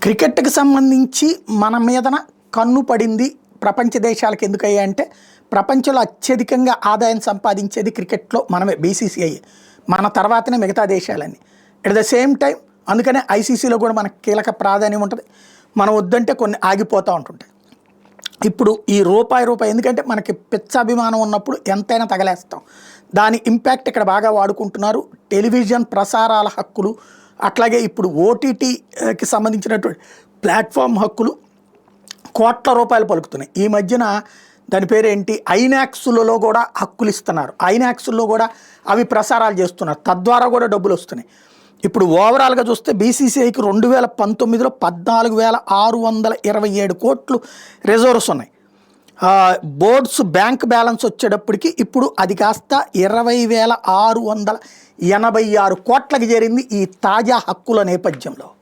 క్రికెట్‌కి సంబంధించి మన మీదన కన్ను పడింది. ప్రపంచ దేశాలకు ఎందుకయ్యా అంటే, ప్రపంచంలో అత్యధికంగా ఆదాయం సంపాదించేది క్రికెట్‌లో మనమే బీసీసీఐ. మన తర్వాతనే మిగతా దేశాలన్నీ. ఎట్ ద సేమ్ టైం అందుకనే ఐసీసీలో కూడా మనకు కీలక ప్రాధాన్యం ఉంటుంది. మనం వద్దంటే కొన్ని ఆగిపోతూ ఉంటుంటాయి. ఇప్పుడు ఈ రూపాయి ఎందుకంటే మనకి పిచ్చాభిమానం ఉన్నప్పుడు ఎంతైనా తగలేస్తాం. దాని ఇంపాక్ట్ ఇక్కడ బాగా వాడుకుంటున్నారు. టెలివిజన్ ప్రసారాల హక్కులు, అట్లాగే ఇప్పుడు ఓటీటీకి సంబంధించినటువంటి ప్లాట్ఫామ్ హక్కులు కోట్ల రూపాయలు పలుకుతున్నాయి. ఈ మధ్యన దాని పేరేంటి ఐనాక్స్లలో కూడా హక్కులు ఇస్తున్నారు. ఐనాక్స్లో కూడా అవి ప్రసారాలు చేస్తున్నారు. తద్వారా కూడా డబ్బులు వస్తున్నాయి. ఇప్పుడు ఓవరాల్గా చూస్తే బీసీసీఐకి 2019లో 14,627 కోట్లు రిజర్వ్స్ ఉన్నాయి. బోర్డ్స్ బ్యాంక్ బ్యాలెన్స్ వచ్చేటప్పటికి ఇప్పుడు అది కాస్త 20,686 కోట్లకి చేరింది ఈ తాజా హక్కుల నేపథ్యంలో.